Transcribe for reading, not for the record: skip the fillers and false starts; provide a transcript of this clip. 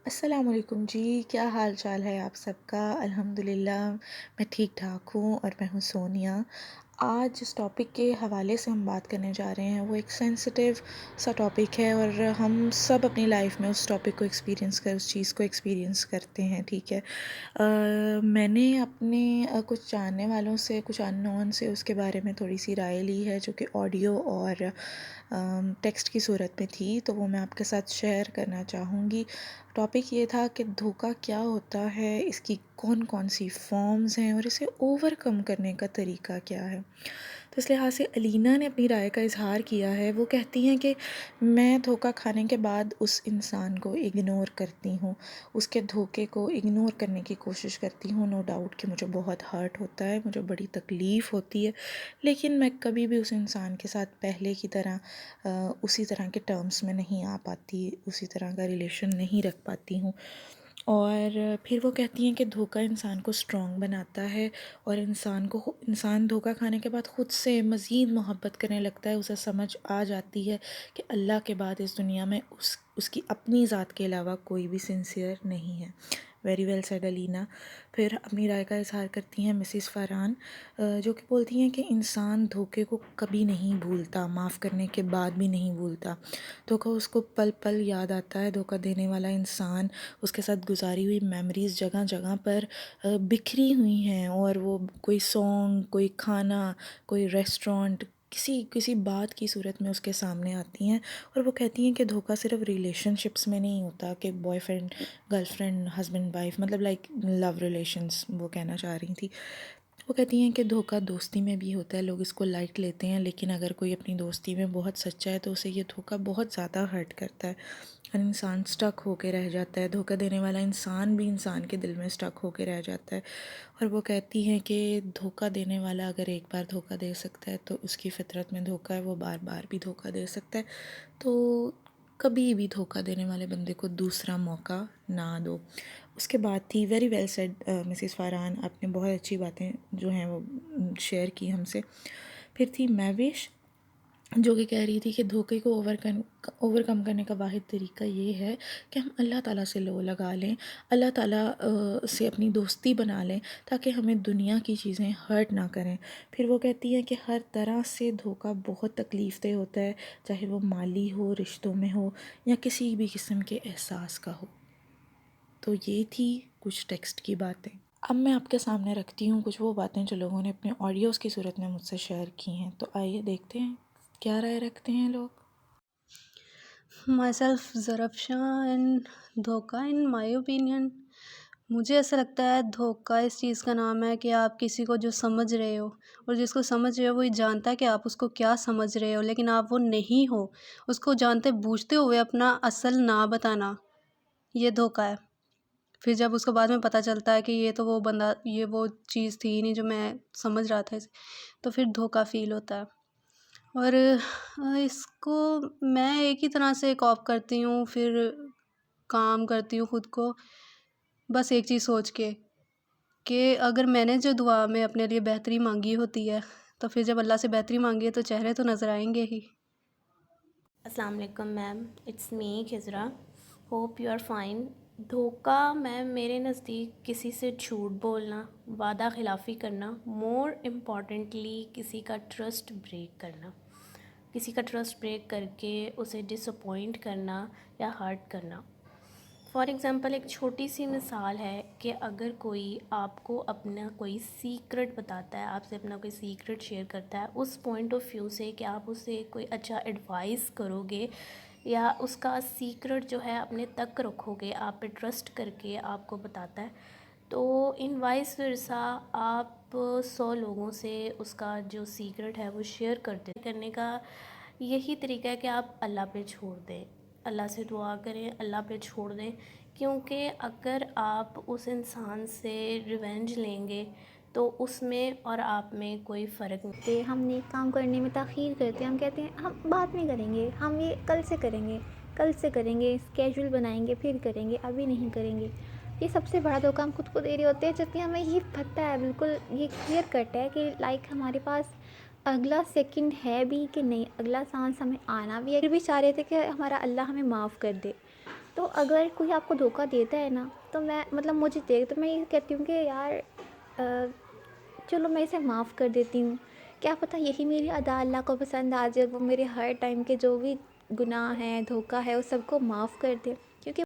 السلام علیکم جی، کیا حال چال ہے آپ سب کا؟ الحمدللہ میں ٹھیک ٹھاک ہوں، اور میں ہوں سونیا۔ آج جس ٹاپک کے حوالے سے ہم بات کرنے جا رہے ہیں وہ ایک سینسٹیو سا ٹاپک ہے، اور ہم سب اپنی لائف میں اس ٹاپک کو اس چیز کو ایکسپیرینس کرتے ہیں، ٹھیک ہے۔ میں نے اپنے کچھ جاننے والوں سے، کچھ ان نون سے اس کے بارے میں تھوڑی سی رائے لی ہے، جو کہ آڈیو اور ٹیکسٹ کی صورت میں تھی، تو وہ میں آپ کے ساتھ شیئر کرنا چاہوں گی۔ ٹاپک یہ تھا کہ دھوکہ کیا ہوتا ہے، اس کی کون کون سی فارمز ہیں، اور اسے اوور کم کرنے کا طریقہ کیا ہے۔ تو اس لحاظ سے علینا نے اپنی رائے کا اظہار کیا ہے۔ وہ کہتی ہیں کہ میں دھوکہ کھانے کے بعد اس انسان کو اگنور کرتی ہوں، اس کے دھوکے کو اگنور کرنے کی کوشش کرتی ہوں۔ نو ڈاؤٹ کہ مجھے بہت ہرٹ ہوتا ہے، مجھے بڑی تکلیف ہوتی ہے، لیکن میں کبھی بھی اس انسان کے ساتھ پہلے کی طرح اسی طرح کے ٹرمز میں نہیں آ پاتی، اسی طرح کا ریلیشن نہیں رکھ پاتی ہوں۔ اور پھر وہ کہتی ہیں کہ دھوکہ انسان کو اسٹرانگ بناتا ہے، اور انسان دھوکہ کھانے کے بعد خود سے مزید محبت کرنے لگتا ہے۔ اسے سمجھ آ جاتی ہے کہ اللہ کے بعد اس دنیا میں اس کی اپنی ذات کے علاوہ کوئی بھی سنسیئر نہیں ہے۔ ویری ویل سیڈ علینا۔ پھر اپنی رائے کا اظہار کرتی ہیں مسز فارحان، جو کہ بولتی ہیں کہ انسان دھوکے کو کبھی نہیں بھولتا، معاف کرنے کے بعد بھی نہیں بھولتا۔ دھوکہ اس کو پل پل یاد آتا ہے۔ دھوکہ دینے والا انسان، اس کے ساتھ گزاری ہوئی میموریز جگہ جگہ پر بکھری ہوئی ہیں، اور وہ کوئی سانگ، کوئی کھانا، کوئی ریسٹورنٹ، کسی بات کی صورت میں اس کے سامنے آتی ہیں۔ اور وہ کہتی ہیں کہ دھوکہ صرف ریلیشن شپس میں نہیں ہوتا، کہ boy friend girl friend husband wife, مطلب لائک لو ریلیشنس وہ کہنا چاہ رہی تھی۔ وہ کہتی ہیں کہ دھوکہ دوستی میں بھی ہوتا ہے، لوگ اس کو لائٹ لیتے ہیں، لیکن اگر کوئی اپنی دوستی میں بہت سچا ہے تو اسے یہ دھوکہ بہت زیادہ ہرٹ کرتا ہے، اور انسان سٹک ہو کے رہ جاتا ہے۔ دھوکہ دینے والا انسان بھی انسان کے دل میں سٹک ہو کے رہ جاتا ہے۔ اور وہ کہتی ہیں کہ دھوکہ دینے والا اگر ایک بار دھوکہ دے سکتا ہے تو اس کی فطرت میں دھوکہ ہے، وہ بار بار بھی دھوکہ دے سکتا ہے۔ تو کبھی بھی دھوکہ دینے والے بندے کو دوسرا موقع نہ دو۔ اس کے بعد تھی ویری ویل سیڈ مسز فارحان، آپ نے بہت اچھی باتیں جو ہیں وہ شیئر کی ہم سے۔ پھر تھی مہوش، جو کہ کہہ رہی تھی کہ دھوکے کو اوور کم کرنے کا واحد طریقہ یہ ہے کہ ہم اللہ تعالیٰ سے لو لگا لیں، اللہ تعالیٰ سے اپنی دوستی بنا لیں، تاکہ ہمیں دنیا کی چیزیں ہرٹ نہ کریں۔ پھر وہ کہتی ہیں کہ ہر طرح سے دھوکہ بہت تکلیف دہ ہوتا ہے، چاہے وہ مالی ہو، رشتوں میں ہو، یا کسی بھی قسم کے احساس کا ہو۔ تو یہ تھی کچھ ٹیکسٹ کی باتیں۔ اب میں آپ کے سامنے رکھتی ہوں کچھ وہ باتیں جو لوگوں نے اپنے آڈیوز کی صورت میں مجھ سے شیئر کی ہیں، تو آئیے دیکھتے ہیں کیا رائے رکھتے ہیں لوگ۔ مائی سیلف زرفشاں اینڈ دھوکہ ان مائی اوپینین، مجھے ایسا لگتا ہے دھوکہ اس چیز کا نام ہے کہ آپ کسی کو جو سمجھ رہے ہو، اور جس کو سمجھ رہے ہو وہ یہ جانتا ہے کہ آپ اس کو کیا سمجھ رہے ہو، لیکن آپ وہ نہیں ہو، اس کو جانتے بوجھتے ہوئے اپنا اصل نہ بتانا، یہ دھوکہ ہے۔ پھر جب اس کو بعد میں پتہ چلتا ہے کہ یہ تو وہ بندہ، یہ وہ چیز تھی نہیں جو میں سمجھ رہا تھا اسے، تو پھر دھوکہ فیل ہوتا ہے۔ اور اس کو میں ایک ہی طرح سے کوپ کرتی ہوں، پھر کام کرتی ہوں خود کو، بس ایک چیز سوچ کے کہ اگر میں نے جو دعا میں اپنے لیے بہتری مانگی ہوتی ہے، تو پھر جب اللہ سے بہتری مانگی ہے تو چہرے تو نظر آئیں گے ہی۔ السلام علیکم ma'am, it's me Khizra, hope you are fine. دھوکہ میم میرے نزدیک کسی سے جھوٹ بولنا، وعدہ خلافی کرنا، مور امپورٹنٹلی کسی کا ٹرسٹ بریک کرنا، کسی کا ٹرسٹ بریک کر کے اسے ڈس اپوائنٹ کرنا یا ہرٹ کرنا۔ فار ایگزامپل ایک چھوٹی سی مثال ہے کہ اگر کوئی آپ کو اپنا کوئی سیکرٹ بتاتا ہے، آپ سے اپنا کوئی سیکرٹ شیئر کرتا ہے، اس پوائنٹ آف ویو سے کہ آپ اسے کوئی اچھا ایڈوائز کرو گے یا اس کا سیکرٹ جو ہے اپنے تک رکھو گے، آپ پہ ٹرسٹ کر کے آپ کو بتاتا ہے، تو ان وائس ورسا آپ 100 لوگوں سے اس کا جو سیکرٹ ہے وہ شیئر کرنے کا یہی طریقہ ہے کہ آپ اللہ پہ چھوڑ دیں، اللہ سے دعا کریں، اللہ پہ چھوڑ دیں، کیونکہ اگر آپ اس انسان سے ریونج لیں گے تو اس میں اور آپ میں کوئی فرق نہیں۔ ہم نیک کام کرنے میں تاخیر کرتے ہیں، ہم کہتے ہیں ہم بعد میں کریں گے، ہم یہ کل سے کریں گے، کل سے کریں گے، اسکیجول بنائیں گے، پھر کریں گے، ابھی نہیں کریں گے۔ یہ سب سے بڑا دھوکہ ہم خود کو دے رہے ہوتے ہیں، جبکہ ہمیں یہ پتہ ہے، بالکل یہ کلیئر کٹ ہے کہ لائک ہمارے پاس اگلا سیکنڈ ہے بھی کہ نہیں، اگلا سانس ہمیں آنا بھی ہے، پھر بھی چاہ رہے تھے کہ ہمارا اللہ ہمیں معاف کر دے۔ تو اگر کوئی آپ کو دھوکہ دیتا ہے نا تو میں مطلب مجھے دیکھ تو میں یہ کہتی ہوں کہ یار چلو میں اسے معاف کر دیتی ہوں، کیا پتہ یہی میری ادا اللہ کو پسند آ جائے، وہ میرے ہر ٹائم کے جو بھی گناہ ہیں دھوکہ ہے اس سب کو معاف کر دے۔